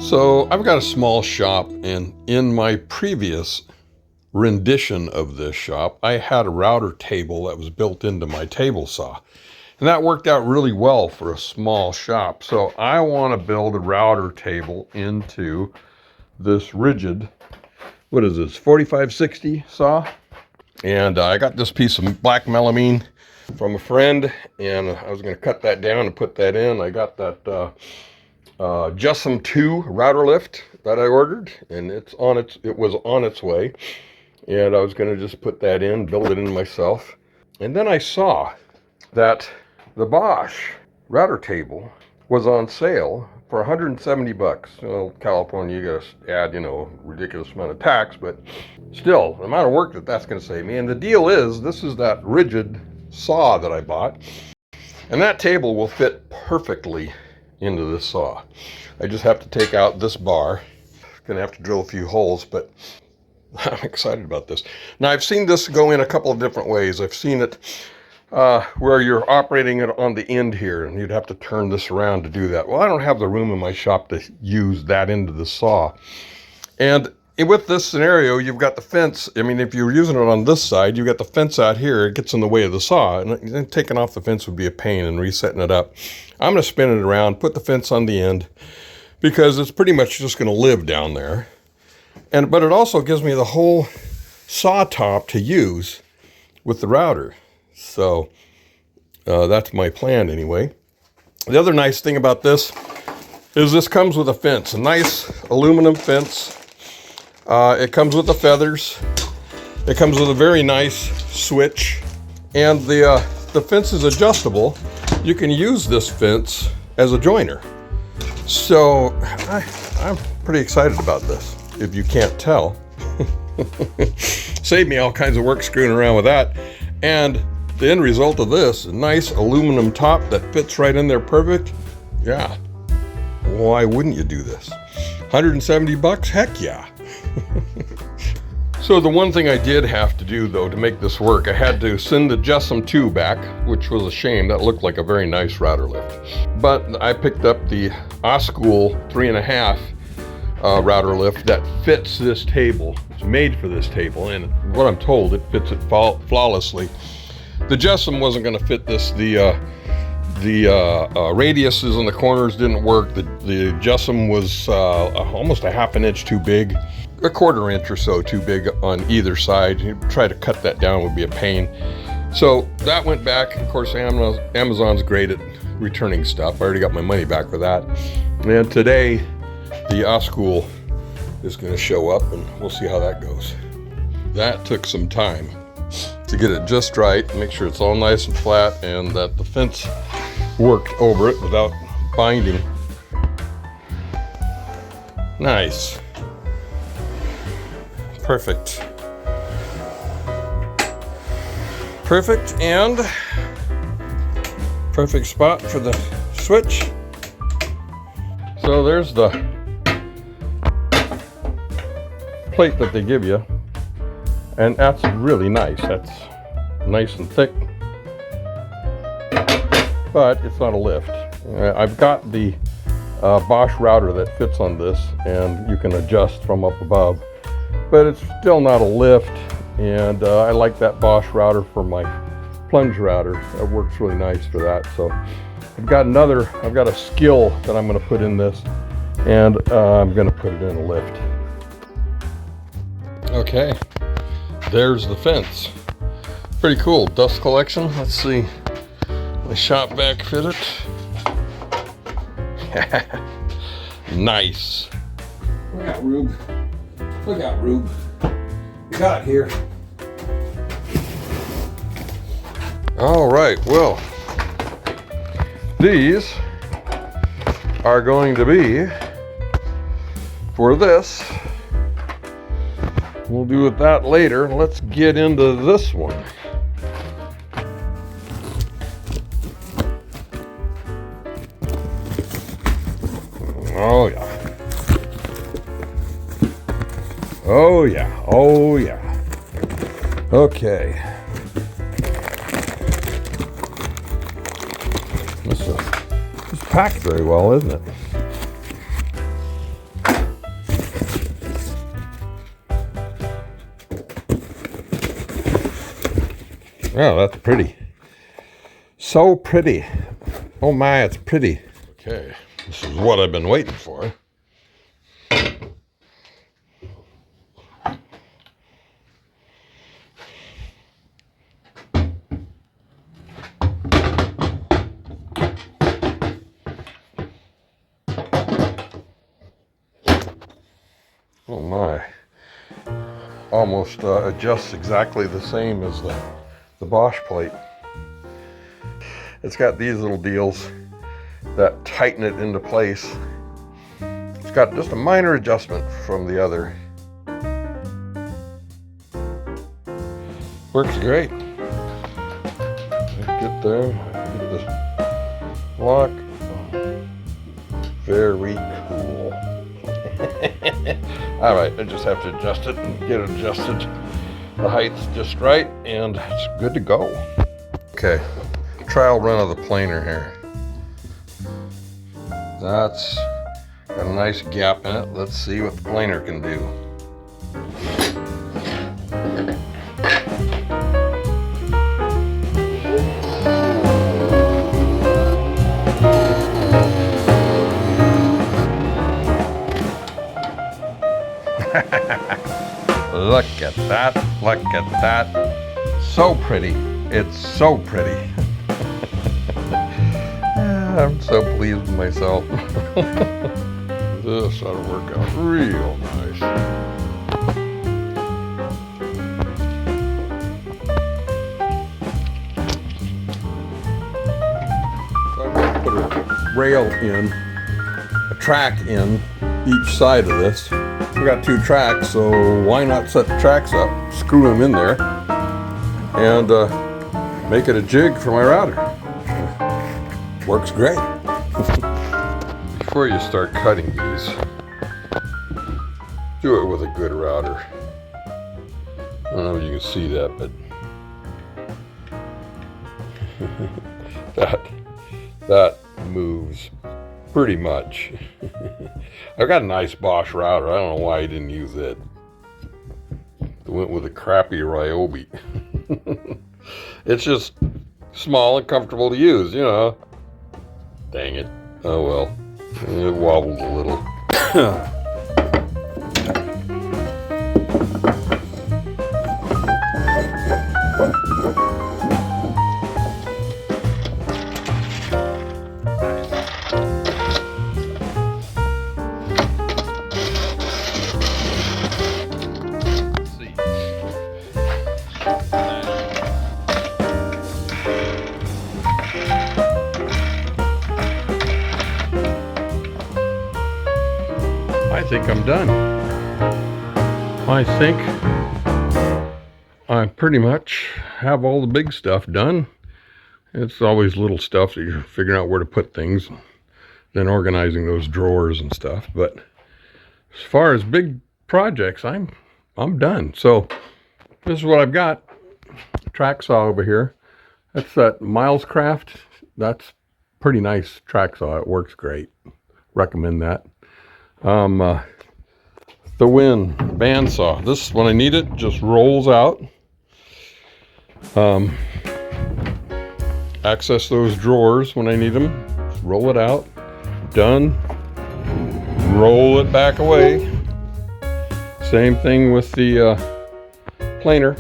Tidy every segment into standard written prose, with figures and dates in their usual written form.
So I've got a small shop, and in my previous rendition of this shop, I had a router table that was built into my table saw. And that worked out really well for a small shop. So I want to build a router table into this Ridgid, what is this, 4560 saw? And I got this piece of black melamine from a friend, and I was going to cut that down and put that in. I got that JUSM 2 router lift that I ordered, and it was on its way. And I was going to just put that in, build it in myself. And then I saw that the Bosch router table was on sale for 170 bucks. Well, California, you gotta add, ridiculous amount of tax, but still, the amount of work that's gonna save me. And the deal is, this is that Ridgid saw that I bought, and that table will fit perfectly into this saw. I just have to take out this bar. Gonna have to drill a few holes, but I'm excited about this. Now, I've seen this go in a couple of different ways. I've seen it where you're operating it on the end here, and you'd have to turn this around to do that. Well, I don't have the room in my shop to use that end of the saw. And with this scenario, you've got the fence. I mean, if you're using it on this side, you've got the fence out here. It gets in the way of the saw, and then taking off the fence would be a pain, and resetting it up. I'm going to spin it around, put the fence on the end, because it's pretty much just going to live down there. But it also gives me the whole saw top to use with the router. So that's my plan anyway. The other nice thing about this is this comes with a fence, a nice aluminum fence. It comes with the feathers. It comes with a very nice switch, and the fence is adjustable. You can use this fence as a joiner. So I'm pretty excited about this, if you can't tell. Saved me all kinds of work screwing around with that. And the end result of this, a nice aluminum top that fits right in there perfect. Yeah, why wouldn't you do this? 170 bucks? Heck yeah. So the one thing I did have to do, though, to make this work, I had to send the JUSM 2 back, which was a shame. That looked like a very nice router lift. But I picked up the Oschool 3.5 router lift that fits this table. It's made for this table, and what I'm told, it fits it flawlessly. The JUSM wasn't going to fit this. The radiuses in the corners didn't work. The JUSM was almost a half an inch too big, a quarter inch or so too big on either side. You try to cut that down would be a pain. So that went back. Of course, Amazon's great at returning stuff. I already got my money back for that. And today, the Oschool is going to show up, and we'll see how that goes. That took some time to get it just right, make sure it's all nice and flat, and that the fence worked over it without binding. Nice. Perfect. Perfect, and perfect spot for the switch. So there's the plate that they give you, and that's really nice. That's nice and thick, but it's not a lift. I've got the Bosch router that fits on this, and you can adjust from up above, but it's still not a lift. And I like that Bosch router for my plunge router. It works really nice for that. So I've got a skill that I'm going to put in this, and I'm going to put it in a lift. Okay, there's the fence. Pretty cool. Dust collection. Let's see. My shop vac fit it. Nice. Look out, Rube. Look out, Rube. You got here. All right, well, these are going to be for this. We'll do with that later. Let's get into this one. Oh yeah. Oh yeah. Oh yeah. Okay. This is packed very well, isn't it? Oh, that's pretty. So pretty. Oh my, it's pretty. Okay, this is what I've been waiting for. Oh my. Almost adjusts exactly the same as the Bosch plate. It's got these little deals that tighten it into place. It's got just a minor adjustment from the other. Works great. Get there, get the lock. Very cool. All right, I just have to adjust it and get it adjusted. The height's just right, and it's good to go. Okay, trial run of the planer here. That's got a nice gap in it. Let's see what the planer can do. Look at that, look at that. So pretty, it's so pretty. I'm so pleased with myself. This ought to work out real nice. So I'm going to put a rail in, a track in each side of this. We got 2 tracks, so why not set the tracks up, screw them in there, and make it a jig for my router. Works great. Before you start cutting these, do it with a good router. I don't know if you can see that, but that moves pretty much. I've got a nice Bosch router. I don't know why I didn't use it. I went with a crappy Ryobi. It's just small and comfortable to use, you know. Dang it. Oh well. It wobbles a little. I think I'm done. I think I pretty much have all the big stuff done. It's always little stuff that you're figuring out where to put things, then organizing those drawers and stuff. But as far as big projects, I'm done. So this is what I've got. Track saw over here. That's that Milescraft. That's pretty nice track saw. It works great. Recommend that. The Win bandsaw. This, when I need it, just rolls out. Access those drawers when I need them. Just roll it out. Done. Roll it back away. Same thing with the planer.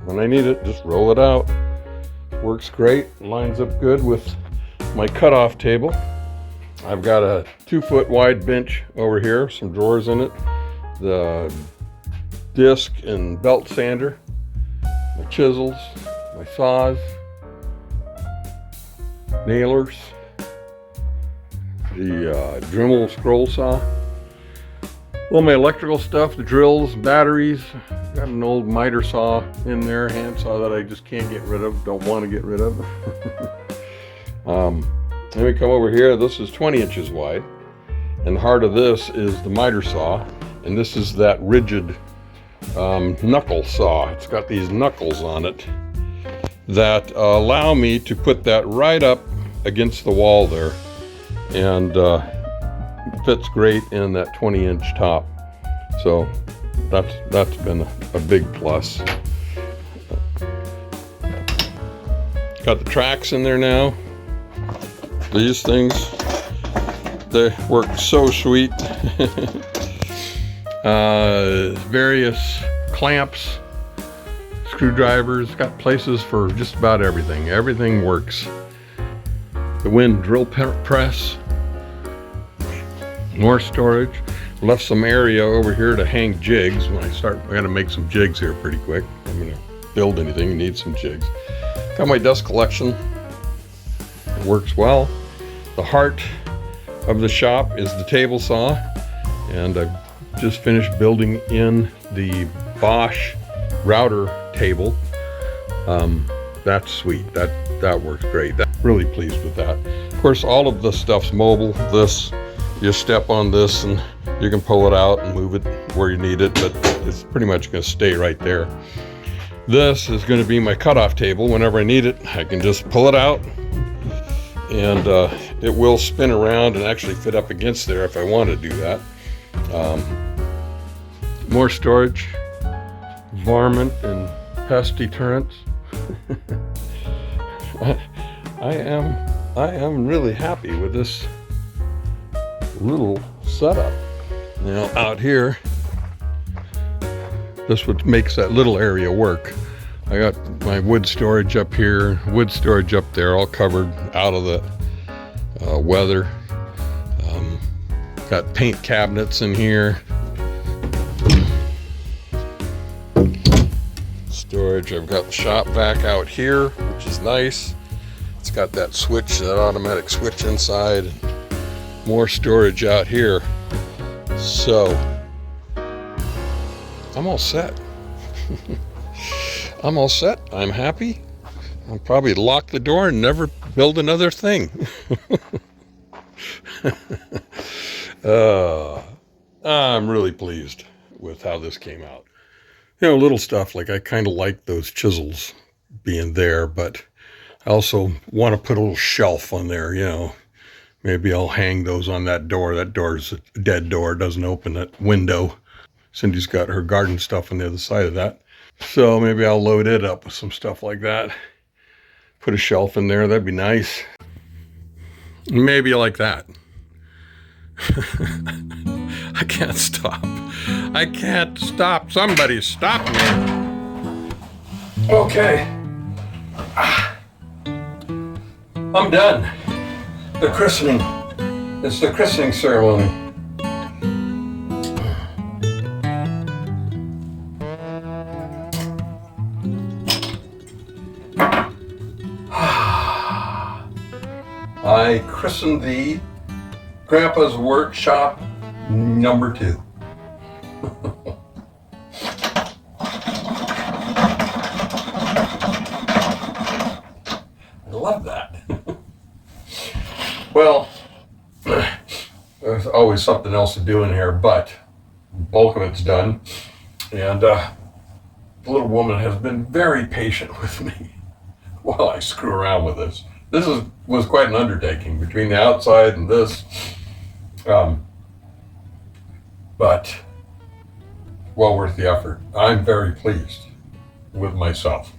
When I need it, just roll it out. Works great. Lines up good with my cutoff table. I've got a 2-foot wide bench over here, some drawers in it, the disc and belt sander, my chisels, my saws, nailers, the Dremel scroll saw, all my electrical stuff, the drills, batteries. Got an old miter saw in there, hand saw that I just can't get rid of, don't want to get rid of. Let me come over here. This is 20 inches wide, and the heart of this is the miter saw, and this is that Ridgid knuckle saw. It's got these knuckles on it that allow me to put that right up against the wall there, and fits great in that 20-inch top. So that's been a big plus. Got the tracks in there now. These things, they work so sweet. Various clamps, screwdrivers, got places for just about everything. Everything works. The wind drill press, more storage. Left some area over here to hang jigs. When I gotta make some jigs here pretty quick. I'm gonna build anything, you need some jigs. Got my dust collection. It works well. The heart of the shop is the table saw, and I've just finished building in the Bosch router table. That's sweet. That works great. Really pleased with that. Of course, all of the stuff's mobile. This, you step on this and you can pull it out and move it where you need it, but it's pretty much going to stay right there. This is going to be my cutoff table. Whenever I need it, I can just pull it out, and it will spin around and actually fit up against there if I want to do that. More storage, varmint and pest deterrents. I am really happy with this little setup. Now out here, this what makes that little area work. I got my wood storage up here, wood storage up there, all covered out of the weather. Got paint cabinets in here. Storage, I've got the shop vac out here, which is nice. It's got that switch, that automatic switch inside. More storage out here. So, I'm all set. I'm all set. I'm happy. I'll probably lock the door and never build another thing. I'm really pleased with how this came out. You know, little stuff like I kind of like those chisels being there, but I also want to put a little shelf on there, you know. Maybe I'll hang those on that door. That door's a dead door, doesn't open that window. Cindy's got her garden stuff on the other side of that. So maybe I'll load it up with some stuff like that. Put a shelf in there, that'd be nice. Maybe like that. I can't stop. I can't stop. Somebody stop me. Okay. I'm done. The christening. It's the christening ceremony. I christened the Grandpa's Workshop number 2. I love that. Well, there's always something else to do in here, but the bulk of it's done. And the little woman has been very patient with me while I screw around with this. This was quite an undertaking between the outside and this. But well worth the effort. I'm very pleased with myself.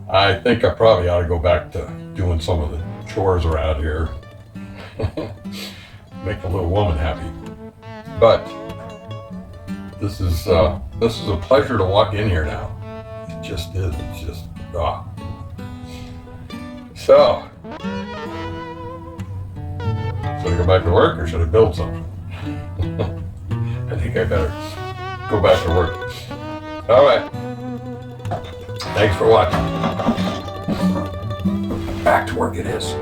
I think I probably ought to go back to doing some of the chores around here. Make the little woman happy. But this is a pleasure to walk in here now. It just is. It's just So, should I go back to work or should I build something? I think I better go back to work. All right. Thanks for watching. Back to work it is.